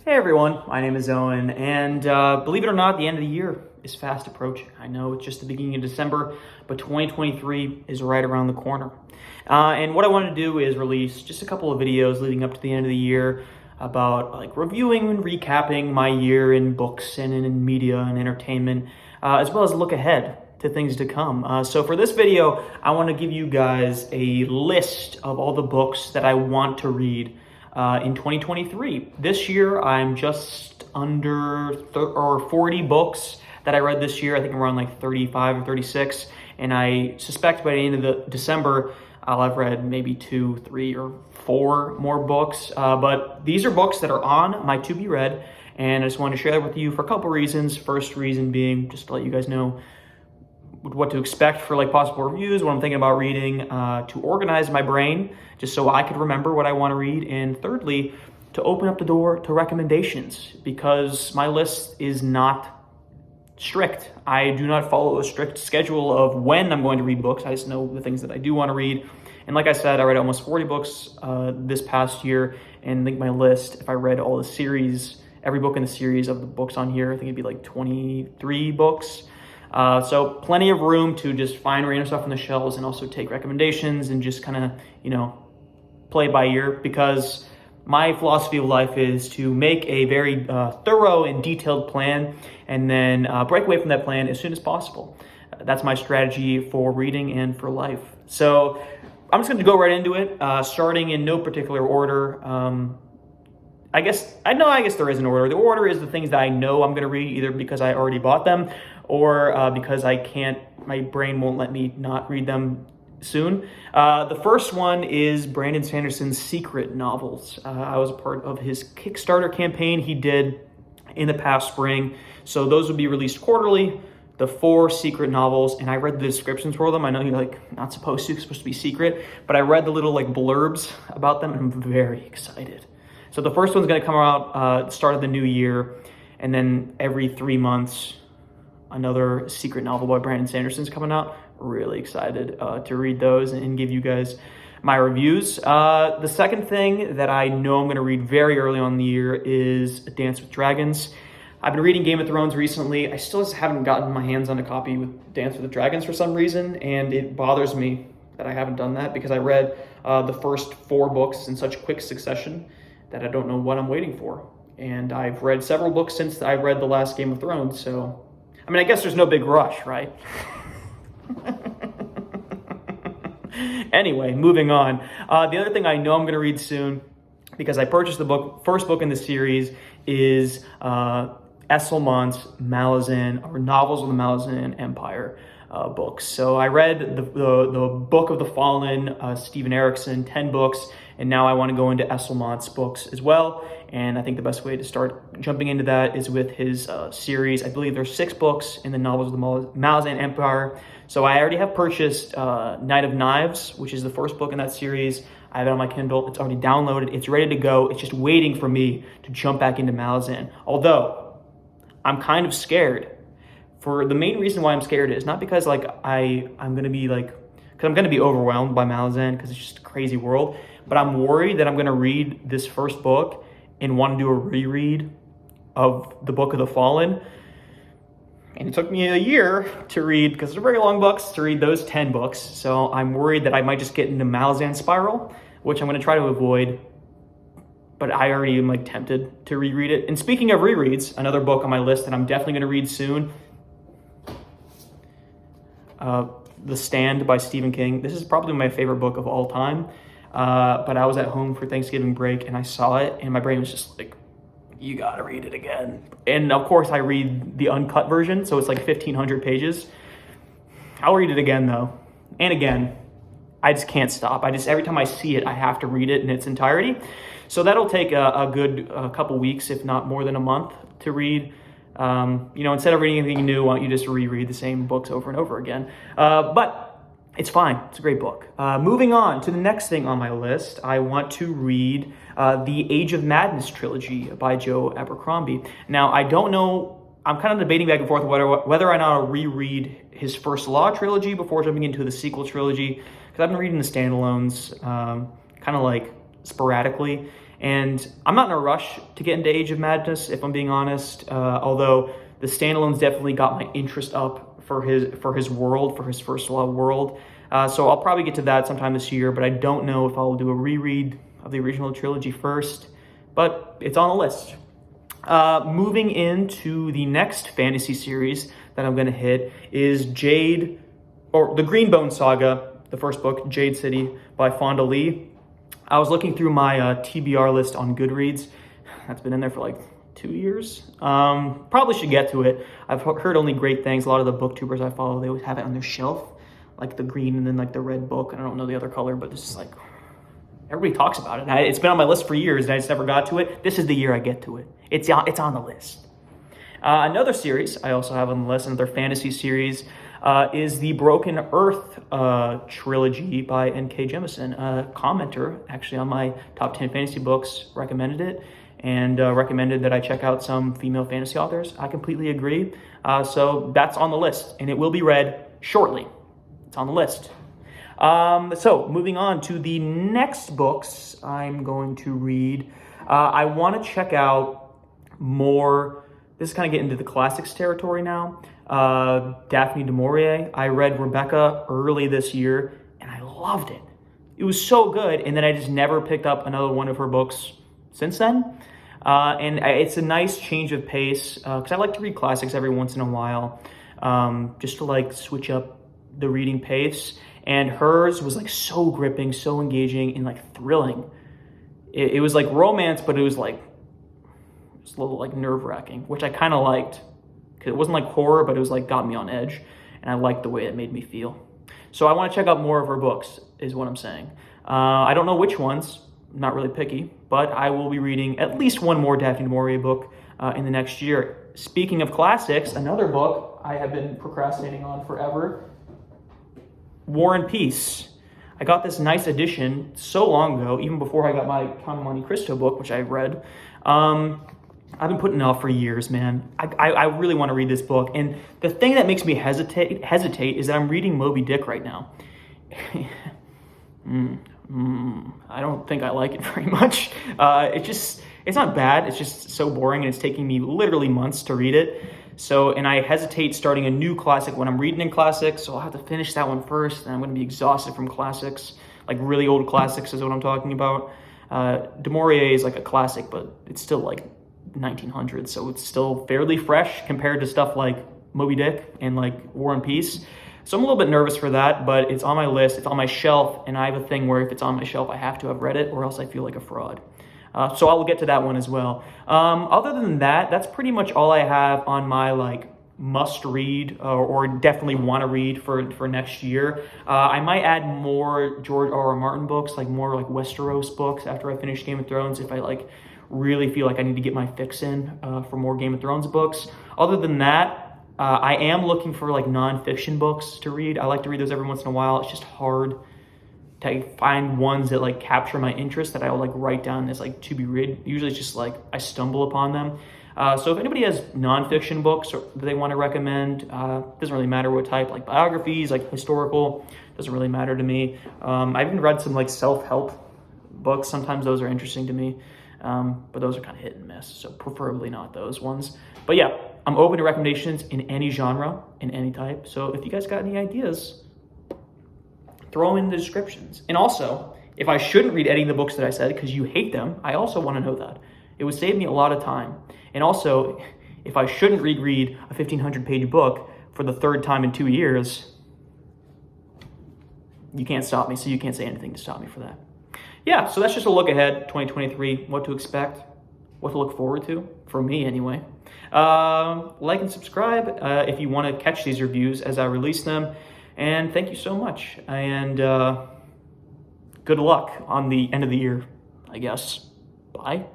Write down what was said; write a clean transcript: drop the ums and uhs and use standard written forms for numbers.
Hey everyone, my name is Owen, and believe it or not, the end of the year is fast approaching. I know it's just the beginning of December, but 2023 is right around the corner. And what I wanted to do is release just a couple of videos leading up to the end of the year about like reviewing and recapping my year in books and in media and entertainment, as well as look ahead to things to come. So for this video, I want to give you guys a list of all the books that I want to read in 2023. This year, I'm just under 40 books that I read this year. I think I'm around like 35 or 36. And I suspect by the end of December, I'll have read maybe 2, 3, or 4 more books. But these are books that are on my to be read. And I just wanted to share that with you for a couple reasons. First reason being just to let you guys know what to expect for like possible reviews, what I'm thinking about reading, to organize my brain just so I could remember what I want to read, and thirdly, to open up the door to recommendations, because my list is not strict. I do not follow a strict schedule of when I'm going to read books. I just know the things that I do want to read. And like I said, I read almost 40 books this past year, and I think my list, if I read all the series, every book in the series of the books on here, I think it'd be like 23 books. So plenty of room to just find random stuff on the shelves and also take recommendations and just kind of, play by ear, because my philosophy of life is to make a very thorough and detailed plan and then break away from that plan as soon as possible. That's my strategy for reading and for life. So I'm just going to go right into it, starting in no particular order. I guess there is an order. The order is the things that I know I'm going to read, either because I already bought them or because my brain won't let me not read them soon. The first one is Brandon Sanderson's Secret novels. I was a part of his Kickstarter campaign he did in the past spring. So those would be released quarterly, the 4 secret novels, and I read the descriptions for them. I know you're not supposed to, it's supposed to be secret, but I read the little blurbs about them, and I'm very excited. So the first one's going to come out start of the new year, and then every 3 months, another secret novel by Brandon Sanderson's coming out. Really excited to read those and give you guys my reviews. The second thing that I know I'm going to read very early on in the year is Dance with Dragons. I've been reading Game of Thrones recently. I still just haven't gotten my hands on a copy with Dance with the Dragons for some reason, and it bothers me that I haven't done that because I read the first 4 books in such quick succession that I don't know what I'm waiting for. And I've read several books since I read the last Game of Thrones, so I guess there's no big rush, right? Anyway, moving on. The other thing I know I'm going to read soon, because I purchased the first book in the series, is Esselmont's Malazan, or Novels of the Malazan Empire books. So I read the Book of the Fallen, Stephen Erickson, 10 books, and now I want to go into Esselmont's books as well. And I think the best way to start jumping into that is with his series. I believe there's 6 books in the Novels of the Malazan Empire. So I already have purchased Knight of Knives, which is the first book in that series. I have it on my Kindle. It's already downloaded. It's ready to go. It's just waiting for me to jump back into Malazan. Although I'm kind of scared. For the main reason why I'm scared is not because I'm going to be because I'm going to be overwhelmed by Malazan because it's just a crazy world. But I'm worried that I'm going to read this first book and want to do a reread of the Book of the Fallen. And it took me a year to read, because they're very long books, to read those 10 books. So I'm worried that I might just get into Malazan spiral, which I'm going to try to avoid. But I already am tempted to reread it. And speaking of rereads, another book on my list that I'm definitely going to read soon, The Stand by Stephen King. This is probably my favorite book of all time. But I was at home for Thanksgiving break and I saw it and my brain was just like, you gotta read it again. And of course I read the uncut version, so it's 1,500 pages. I'll read it again though. And again. I just can't stop. Every time I see it, I have to read it in its entirety. So that'll take a good couple weeks, if not more than a month, to read. Instead of reading anything new, why don't you just reread the same books over and over again? But it's fine. It's a great book. Moving on to the next thing on my list, I want to read the Age of Madness trilogy by Joe Abercrombie. Now, I don't know. I'm kind of debating back and forth whether or not I'll reread his First Law trilogy before jumping into the sequel trilogy, because I've been reading the standalones kind of sporadically, And I'm not in a rush to get into Age of Madness, if I'm being honest, although the standalones definitely got my interest up for his world, for his First Law world. So I'll probably get to that sometime this year, but I don't know if I'll do a reread of the original trilogy first, but it's on the list. Moving into the next fantasy series that I'm going to hit is the Greenbone Saga, the first book, Jade City by Fonda Lee. I was looking through my TBR list on Goodreads. That's been in there for like 2 years. Probably should get to it. I've heard only great things. A lot of the booktubers I follow, they always have it on their shelf, like the green and then like the red book. And I don't know the other color, but this is like, everybody talks about it. It's been on my list for years and I just never got to it. This is the year I get to it. It's on the list. Another series I also have on the list, another fantasy series, is the Broken Earth trilogy by N.K. Jemisin. A commenter, actually, on my top 10 fantasy books recommended it and recommended that I check out some female fantasy authors. I completely agree. So that's on the list, and it will be read shortly. It's on the list. So moving on to the next books I'm going to read. I want to check out more. This is kind of getting into the classics territory now. Daphne DuMaurier. I read Rebecca early this year, and I loved it. It was so good, and then I just never picked up another one of her books since then. And it's a nice change of pace, because I like to read classics every once in a while, just to like switch up the reading pace. And hers was like so gripping, so engaging, and like thrilling. It was like romance, but it was like just a little like nerve-wracking, which I kind of liked. Because it wasn't like horror, but it was like got me on edge. And I liked the way it made me feel. So I want to check out more of her books, is what I'm saying. I don't know which ones. I'm not really picky. But I will be reading at least one more Daphne DuMaurier book in the next year. Speaking of classics, another book I have been procrastinating on forever, War and Peace. I got this nice edition so long ago, even before I got my Count of Monte Cristo book, which I read. I've been putting it off for years, man. I really want to read this book. And the thing that makes me hesitate is that I'm reading Moby Dick right now. I don't think I like it very much. It's not bad. It's just so boring, and it's taking me literally months to read it. And I hesitate starting a new classic when I'm reading in classics, so I'll have to finish that one first, and I'm going to be exhausted from classics, like really old classics is what I'm talking about. DuMaurier is like a classic, but it's still like 1900s, so it's still fairly fresh compared to stuff like Moby Dick and like War and Peace. So I'm a little bit nervous for that, but it's on my list, it's on my shelf, and I have a thing where if it's on my shelf, I have to have read it, or else I feel like a fraud. So I will get to that one as well. Other than that, that's pretty much all I have on my like must read or definitely want to read for next year. I might add more George R.R. Martin books, like more like Westeros books after I finish Game of Thrones, if I like really feel like I need to get my fix in for more Game of Thrones books. Other than that, I am looking for like nonfiction books to read. I like to read those every once in a while. It's just hard to find ones that like capture my interest that I will like write down as like to be read. Usually it's just like I stumble upon them. So if anybody has nonfiction books or that they want to recommend, doesn't really matter what type, like biographies, like historical, doesn't really matter to me. I've even read some like self-help books. Sometimes those are interesting to me, but those are kind of hit and miss. So preferably not those ones. But yeah, I'm open to recommendations in any genre, in any type. So if you guys got any ideas, throw them in the descriptions. And also, if I shouldn't read any of the books that I said because you hate them, I also want to know that. It would save me a lot of time. And also, if I shouldn't reread a 1,500-page book for the third time in 2 years, you can't stop me, so you can't say anything to stop me for that. Yeah, so that's just a look ahead, 2023, what to expect, what to look forward to, for me anyway. Like and subscribe if you want to catch these reviews as I release them. And thank you so much. And good luck on the end of the year, I guess. Bye.